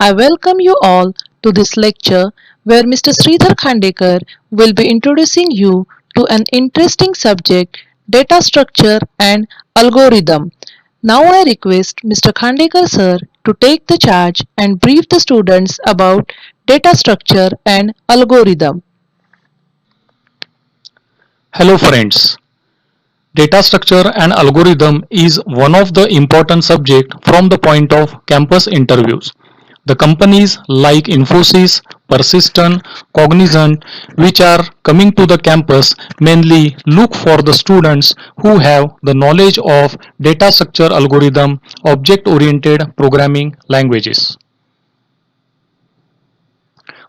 I welcome you all to this lecture where Mr. Sridhar Khandekar will be introducing you to an interesting subject, data structure and algorithm. Now I request Mr. Khandekar sir to take the charge and brief the students about data structure and algorithm. Hello friends. Data structure and algorithm is one of the important subject from the point of campus interviews. The companies like Infosys, Persistent, Cognizant which are coming to the campus mainly look for the students who have the knowledge of data structure algorithm, object oriented programming languages.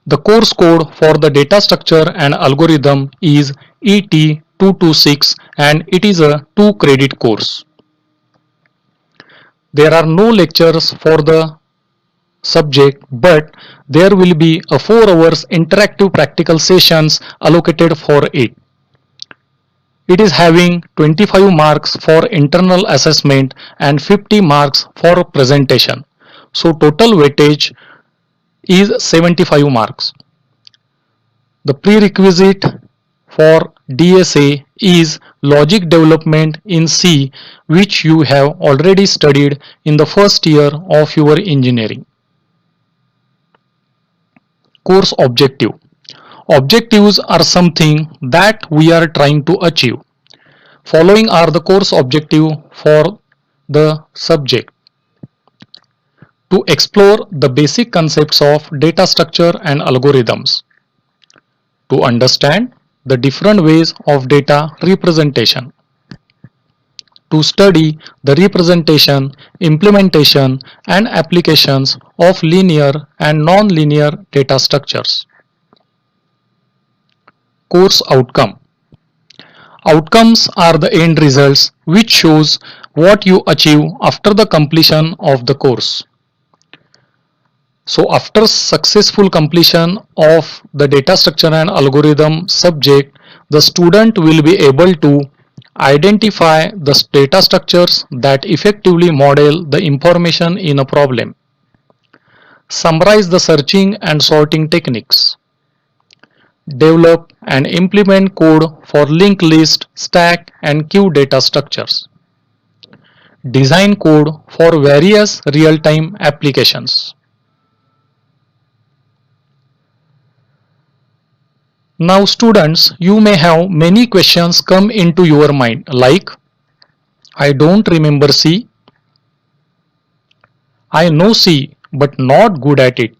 The course code for the data structure and algorithm is ET226 and it is a 2 credit course. There are no lectures for the subject but there will be a 4 hours interactive practical sessions allocated for it. It is having 25 marks for internal assessment and 50 marks for presentation. So total weightage is 75 marks. The prerequisite for DSA is logic development in C, which you have already studied in the first year of your engineering. Course objective. Objectives are something that we are trying to achieve. Following are the course objective for the subject. To explore the basic concepts of data structure and algorithms. To understand the different ways of data representation, to study the representation, implementation, and applications of linear and non-linear data structures. Course outcome. Outcomes are the end results which shows what you achieve after the completion of the course. So after successful completion of the data structure and algorithm subject, the student will be able to identify the data structures that effectively model the information in a problem, summarize the searching and sorting techniques, develop and implement code for linked list, stack and queue data structures, design code for various real-time applications. Now students, you may have many questions come into your mind like, I don't remember C, I know C but not good at it.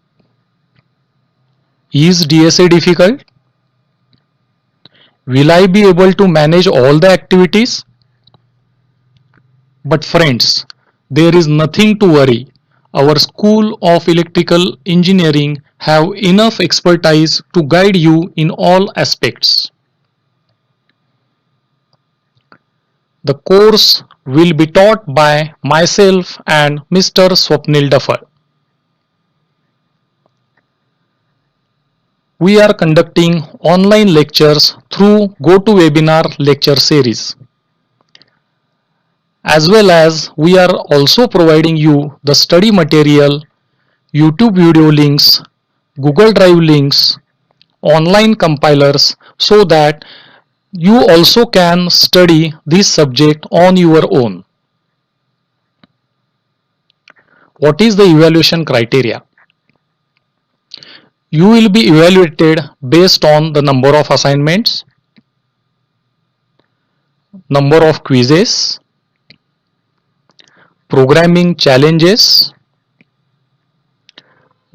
Is DSA difficult? Will I be able to manage all the activities? But friends, there is nothing to worry. Our School of Electrical Engineering have enough expertise to guide you in all aspects. The course will be taught by myself and Mr. Swapnil Dafar. We are conducting online lectures through GoToWebinar lecture series. As well as we are also providing you the study material, YouTube video links, Google Drive links, online compilers so that you also can study this subject on your own. What is the evaluation criteria? You will be evaluated based on the number of assignments, number of quizzes, programming challenges,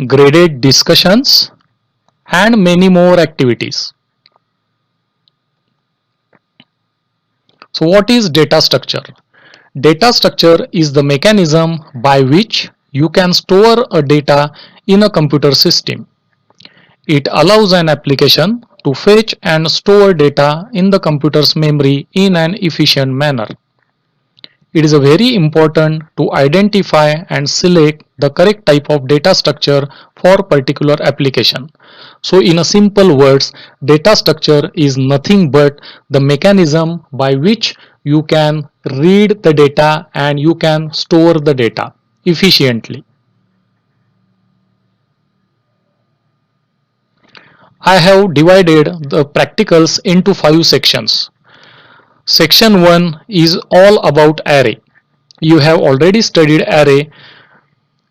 graded discussions, and many more activities. So what is data structure? Data structure is the mechanism by which you can store a data in a computer system. It allows an application to fetch and store data in the computer's memory in an efficient manner. It is very important to identify and select the correct type of data structure for particular application. So in a simple words, data structure is nothing but the mechanism by which you can read the data and you can store the data efficiently. I have divided the practicals into 5 sections. Section 1 is all about array. You have already studied array,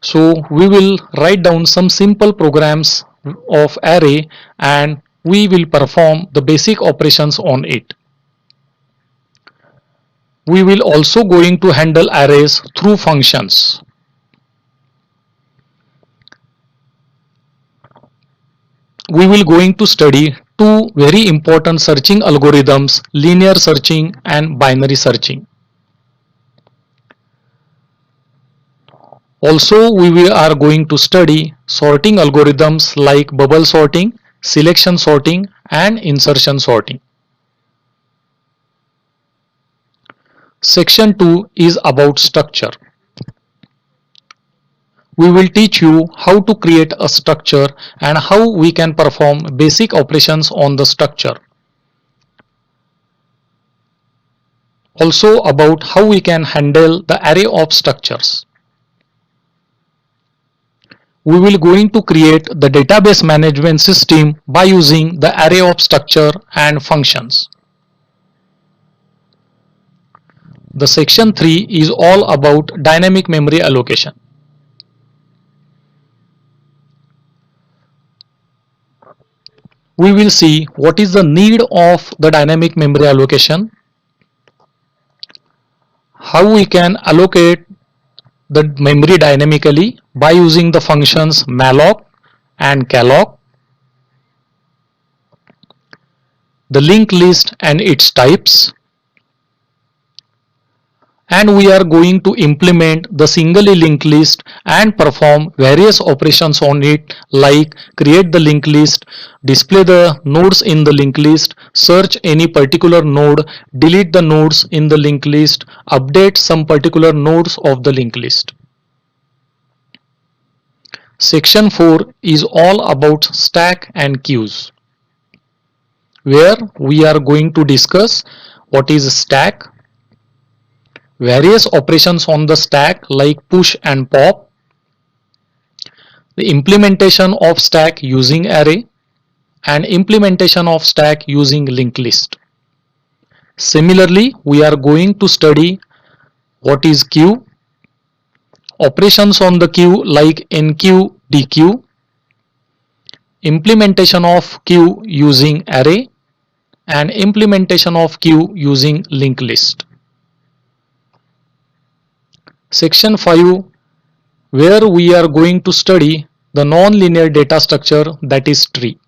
so we will write down some simple programs of array and we will perform the basic operations on it. We will also going to handle arrays through functions. We will going to study two very important searching algorithms, linear searching and binary searching. Also, we are going to study sorting algorithms like bubble sorting, selection sorting and insertion sorting. Section 2 is about structure. We will teach you how to create a structure and how we can perform basic operations on the structure. Also about how we can handle the array of structures. We will going to create the database management system by using the array of structure and functions. The section 3 is all about dynamic memory allocation. We will see what is the need of the dynamic memory allocation, how we can allocate the memory dynamically by using the functions malloc and calloc, the linked list and its types, and we are going to implement the singly linked list and perform various operations on it like create the linked list, display the nodes in the linked list, search any particular node, delete the nodes in the linked list, update some particular nodes of the linked list. Section 4 is all about stack and queues, where we are going to discuss what is stack, various operations on the stack like push and pop, the implementation of stack using array, and implementation of stack using linked list. Similarly, we are going to study what is queue, operations on the queue like enqueue, dequeue, implementation of queue using array, and implementation of queue using linked list. Section 5, where we are going to study the non-linear data structure, that is tree.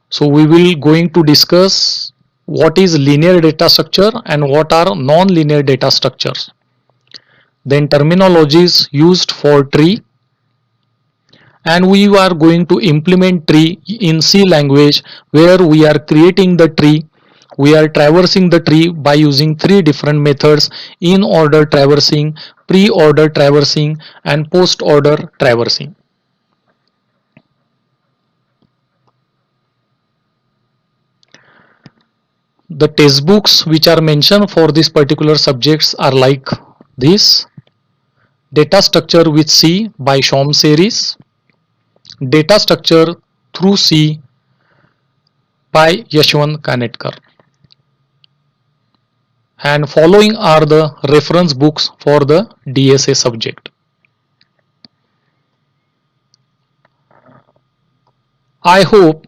So we will going to discuss what is linear data structure and what are non-linear data structures. Then terminologies used for tree, and we are going to implement tree in C language, where we are creating the tree. We are traversing the tree by using 3 different methods: in order traversing, pre-order traversing, and post-order traversing. The textbooks which are mentioned for these particular subjects are like this: Data Structure with C by Shom series, Data Structure through C by Yashwant Kanetkar. And following are the reference books for the DSA subject. I hope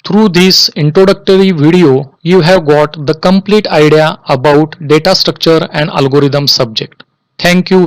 through this introductory video you have got the complete idea about data structure and algorithm subject. Thank you.